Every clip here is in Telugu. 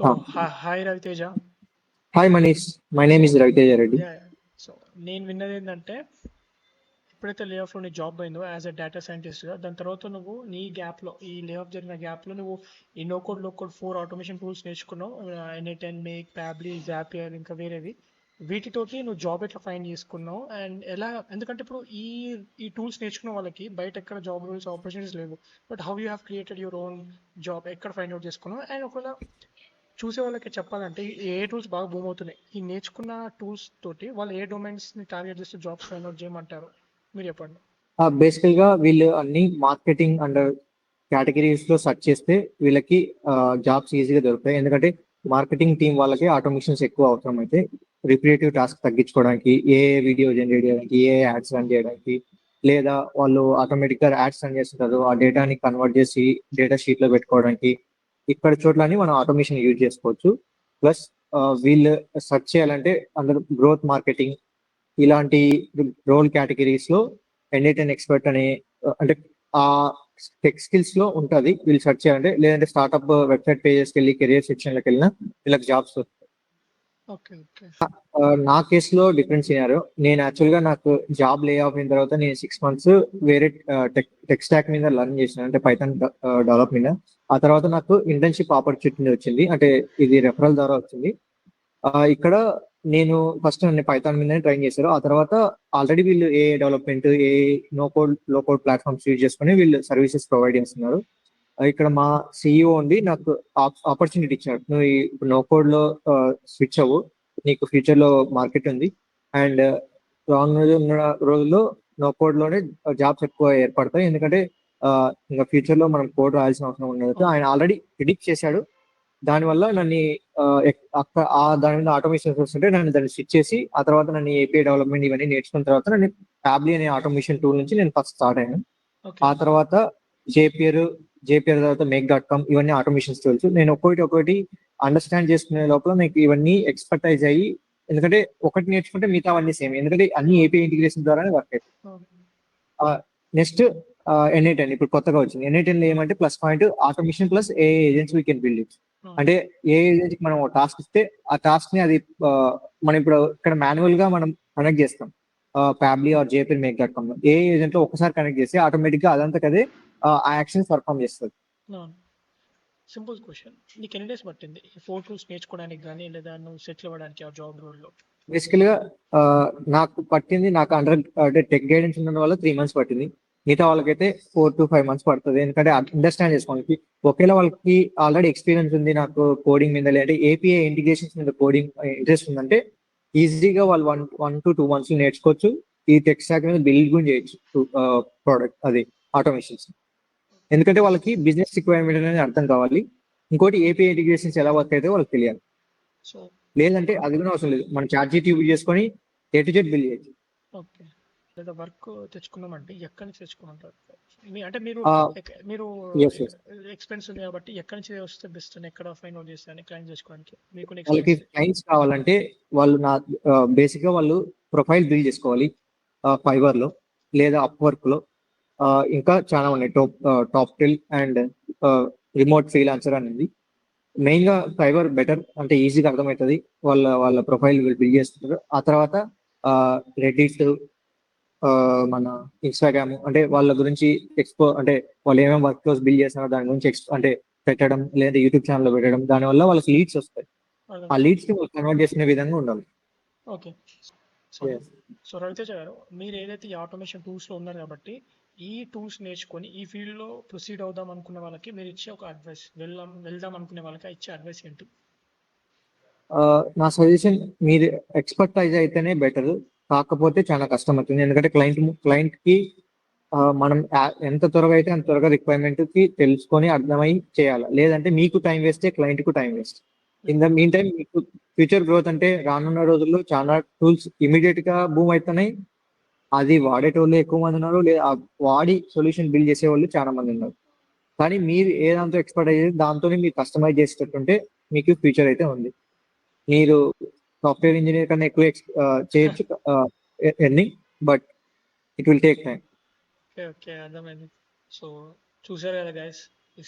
So hi Raviteja. Hi Manish, my name so is Raviteja Reddy. Yeah so నేను విన్నది ఏంటంటే, ఎప్పుడైతే లే ఆఫ్లో నీ జాబ్ అయిందో యాజ్ అ డేటా సైంటిస్ట్గా, దాని తర్వాత నువ్వు నీ గ్యాప్లో, ఈ లే ఆఫ్ జరిగిన గ్యాప్లో నువ్వు ఈ నో కోడ్ లో కోడ్ 4 ఆటోమేషన్ టూల్స్ నేర్చుకున్నావు. N8N, మేక్, ప్యాబ్లీ, జాపియర్, ఇంకా వేరేవి. వీటితోటి నువ్వు జాబ్ ఎట్లా ఫైండ్ చేసుకున్నావు అండ్ ఎలా? ఎందుకంటే ఇప్పుడు ఈ టూల్స్ నేర్చుకున్న వాళ్ళకి బయట ఎక్కడ జాబ్ రూల్స్ ఆపర్చునిటీస్ లేవు. But how you have created your own job, ఎక్కడ ఫైండ్ అవుట్ చేసుకున్నావు? అండ్ ఒకవేళ చూసే వాళ్ళకి చెప్పాలంటే ఏ టూల్స్ బాగా బూమ్ అవుతున్నాయి, ఈ నేర్చుకున్న టూల్స్ తోటి వాళ్ళు ఏ డొమైన్స్ని టార్గెట్ చేస్తూ జాబ్స్ ఫైండ్ అవుట్ చేయమంటారు? మీరు చెప్పండి. బేసికల్ గా వీళ్ళు అన్ని మార్కెటింగ్ అండ్ కేటగిరీస్ లో సెర్చ్ చేస్తే వీళ్ళకి జాబ్స్ ఈజీగా దొరుకుతాయి. ఎందుకంటే మార్కెటింగ్ టీం వాళ్ళకి ఆటోమేషన్స్ ఎక్కువ అవసరం అయితే రిపీటేటివ్ టాస్క్ తగ్గించుకోవడానికి, ఏ వీడియో జనరేట్ చేయడానికి, ఏ యాడ్స్ రన్ చేయడానికి, లేదా వాళ్ళు ఆటోమేటిక్ గా యాడ్స్ రన్ చేస్తుంటారు, ఆ డేటాని కన్వర్ట్ చేసి డేటా షీట్ లో పెట్టుకోవడానికి, ఇక్కడ చోట్లని మనం ఆటోమేషన్ యూజ్ చేసుకోవచ్చు. ప్లస్ వీళ్ళు సెర్చ్ చేయాలంటే అందరూ గ్రోత్ మార్కెటింగ్ ఇలాంటి రోల్ కేటగిరీస్ లో N8N ఎక్స్పర్ట్ అనే అంటే ఆ టెక్ స్కిల్స్ లో ఉంటుంది వీళ్ళు సెర్చ్ చేయాలంటే. లేదంటే స్టార్ట్అప్ వెబ్సైట్ పేజెస్కి వెళ్ళి కెరియర్ సెక్షన్ లోకి వెళ్ళినా వీళ్ళకి జాబ్స్. Okay, okay. నా కేసులో డిఫరెంట్ సినారియో. నేను యాక్చువల్ గా నాకు జాబ్ లే ఆఫ్ అయిన తర్వాత నేను 6 months వేరే టెక్ స్టాక్ మీద లర్న్ చేసిన, అంటే పైథాన్ డెవలప్ మీద. ఆ తర్వాత నాకు ఇంటర్న్షిప్ ఆపర్చునిటీ వచ్చింది, అంటే ఇది రెఫరల్ ద్వారా వచ్చింది. ఇక్కడ నేను ఫస్ట్ నన్ను పైథాన్ మీద ట్రైన్ చేశారు. ఆ తర్వాత ఆల్రెడీ వీళ్ళు ఏ డెవలప్మెంట్, ఏ నో కోడ్ లో కోడ్ ప్లాట్ఫామ్స్ యూజ్ చేసుకుని వీళ్ళు సర్వీసెస్ ప్రొవైడ్ చేస్తున్నారు. ఇక్కడ మా సిఇఓ ఉండి నాకు ఆపర్చునిటీ ఇచ్చారు, నువ్వు ఇప్పుడు నో కోడ్ లో స్విచ్ అవ్వు, నీకు ఫ్యూచర్ లో మార్కెట్ ఉంది. అండ్ రానున్న రోజుల్లో నో కోడ్ లోనే జాబ్స్ ఎక్కువ ఏర్పడతాయి. ఎందుకంటే ఇంకా ఫ్యూచర్ లో మనం కోడ్ రాయాల్సిన అవసరం ఉండదు. ఆయన ఆల్రెడీ ప్రిడిక్ట్ చేశాడు. దానివల్ల నన్ను దాని మీద ఆటోమేషన్ వస్తుంటే నన్ను దాన్ని స్విచ్ చేసి, ఆ తర్వాత నన్ను ఏపీఐ డెవలప్మెంట్ ఇవన్నీ నేర్చుకున్న తర్వాత నన్ను ఫ్యాబ్లీ అనే ఆటోమేషన్ టూల్ నుంచి నేను ఫస్ట్ స్టార్ట్ అయ్యాను. ఆ తర్వాత జేపియర్ జేపియర్ తర్వాత మేక్.com ఇవన్నీ ఆటోమేషన్ టూల్స్. నేను ఒక్కొక్కటి అండర్స్టాండ్ చేసుకునే లోపల నాకు ఇవన్నీ ఎక్స్పర్టైజ్ అయ్యి, ఎందుకంటే ఒకటి నేర్చుకుంటే మిగతా అన్ని సేమ్, ఎందుకంటే అన్ని ఏపీఐ ఇంటిగ్రేషన్ ద్వారానే వర్క్ అవుతుంది. నెక్స్ట్ N8N ఇప్పుడు కొత్తగా వచ్చింది. N8N లో ఏమంటే plus point automation plus A agents we can build it. అంటే ఏ ఏజెంట్ కి మనం టాస్క్ ఇస్తే ఆ టాస్క్ ని అది మనం ఇప్పుడు ఇక్కడ మాన్యువల్ గా మనం కనెక్ట్ చేస్తాం ఫ్యాబ్లీ ఆర్ జేపీర్ మేక్.com లో. ఏ ఏజెంట్ లో ఒకసారి కనెక్ట్ చేస్తే ఆటోమేటిక్ గా అదంతా కదే ఆ యాక్షన్స్ పర్ఫామ్ చేస్తుంది. సింపుల్ క్వశ్చన్, నీకు ఎన్ని డేస్ పట్టింది ఈ 4 టూల్స్ నేర్చుకోవడానికి కానీ, లేదా నువ్వు సెటిల్ అవ్వడానికి ఆ జాబ్ రోల్లో? బేసికల్ గా నాకు పట్టింది, నాకు అంటే టెక్ గైడెన్స్ ఉన్న వల్ల 3 months పట్టింది. మిగతా వాళ్ళకైతే 4 to 5 months పడుతుంది. ఎందుకంటే అండర్స్టాండ్ చేసుకోవడానికి ఒకవేళ వాళ్ళకి ఆల్రెడీ ఎక్స్పీరియన్స్ ఉంది, నాకు కోడింగ్ మీద లేదంటే ఏపీఐ ఇంటిగ్రేషన్స్ మీద కోడింగ్ ఇంట్రెస్ట్ ఉందంటే ఈజీగా వాళ్ళు 1 to 2 months నేర్చుకోవచ్చు. ఈ టెక్ స్టాక్ మీద బిల్డ్ కూడా చేయొచ్చు ప్రోడక్ట్ అది ఆటోమేషన్స్. ఎందుకంటే వాళ్ళకి బిజినెస్ రిక్వైర్మెంట్ అనేది అర్థం కావాలి. ఇంకోటి ఏపీఐ ఇంటిగ్రేషన్స్ ఎలా వర్క్ అయితే వాళ్ళకి తెలియాలి. సో లేదంటే అది కూడా అవసరం లేదు, మనం చాట్ జీపీటీ యూజ్ చేసుకొని A to Z బిల్డ్ చేయొచ్చు. ఓకే. లేదా వర్క్ తెచ్చుకున్నామంటే ఎక్కడి నుంచి తెచ్చుకుంటారు? అంటే మీరు మీరు yes, yes. ఎక్స్పెన్స్ ఉంది కాబట్టి ఎక్కడి నుంచి వస్తే బెస్ట్ అని, ఎక్కడ ఫైండ్ అవుట్ చేస్తారని క్లైంట్ చేసుకోవడానికి మీకు వాళ్ళకి క్లయింట్స్ కావాలంటే వాళ్ళు బేసిక్ గా వాళ్ళు ప్రొఫైల్ బిల్డ్ చేసుకోవాలి ఫైబర్ లో లేదా అప్వర్క్ లో. ఇంకా చాలా ఉన్నాయి, top tell and remote freelancer అనేది. మెయిన్ గా ఫైబర్ బెటర్, అంటే ఈజీగా అర్థమవుతుంది, వాళ్ళ ప్రొఫైల్ బిల్డ్ చేస్తుంటారు. ఆ తర్వాత రెడ్డిట్, మన ఇన్స్టాగ్రామ్, అంటే వాళ్ళ గురించి అంటే వాళ్ళు ఏమేమి వర్క్ ఫ్లోస్ బిల్డ్ చేస్తున్నారో దాని గురించి అంటే పెట్టడం, లేదంటే యూట్యూబ్ ఛానల్ పెట్టడం. దానివల్ల వాళ్ళకి లీడ్స్ వస్తాయి. ఆ లీడ్స్ ని కన్వర్ట్ చేసుకునే విధంగా ఉండాలి. ఓకే. సో రవితేజ గారు, మీరు ఏదైతే ఈ ఆటోమేషన్ టూల్స్లో ఉన్నారు కాబట్టి, ఈ టూల్స్ నేర్చుకొని ఈ ఫీల్డ్లో ప్రొసీడ్ అవుదాం అనుకునే వాళ్ళకి మీరు ఇచ్చే ఒక అడ్వైస్, వెళ్దాం అనుకునే వాళ్ళకి ఇచ్చే అడ్వైస్ ఏంటి? నా సజెషన్, మీరు ఎక్స్పర్టైజ్ అయితేనే బెటర్, కాకపోతే చాలా కష్టం అవుతుంది. ఎందుకంటే క్లయింట్ కి మనం ఎంత త్వరగా అయితే అంత త్వరగా రిక్వైర్మెంట్ కి తెలుసుకొని అర్థమై చేయాలి. లేదంటే మీకు టైం వేస్తే క్లయింట్ కు time waste. In the mean time మీకు ఫ్యూచర్ గ్రోత్ అంటే రానున్న రోజుల్లో చాలా టూల్స్ ఇమీడియట్ గా బూమ్ అవుతున్నాయి. అది వాడేటోళ్ళు ఎక్కువ మంది ఉన్నారు, లేదా వాడి సొల్యూషన్ బిల్డ్ చేసే వాళ్ళు చాలా మంది ఉన్నారు. కానీ మీరు ఏ దాంతో ఎక్స్పర్ట్ అయ్యేది దాంతో మీరు కస్టమైజ్ చేసేటట్టుంటే మీకు ఫ్యూచర్ అయితే ఉంది. మీరు సాఫ్ట్వేర్ ఇంజనీర్ కన్నా ఎక్కువ చేయొచ్చు earning, but it will take time. Okay, అర్థమైంది. సో చూసారు కదా guys,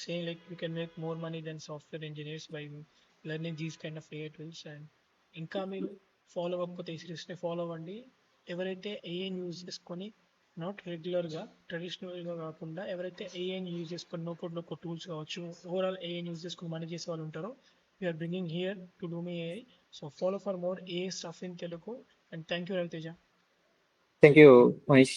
same like you can make more money than software engineers by learning these kind of AI tools. And ఇంకా మీరు ఫాలో అవ్వకపోతే ఈ సిరీస్ని ఫాలో అవ్వండి. ఎవరైతే ఏఐని యూజ్ చేసుకొని నాట్ రెగ్యులర్గా ట్రెడిషనల్గా కాకుండా ఎవరైతే ఏఐని యూజ్ చేసుకొని నో టూల్స్ కావచ్చు, ఓవరాల్ ఏఐని యూజ్ చేసుకొని మనీ చేసే వాళ్ళు ఉంటారో, వీఆర్ బ్రింగింగ్ హియర్ టు డూమి AI. So follow for more AI stuff in Telugu. And thank you Raviteja. Thank you Manish.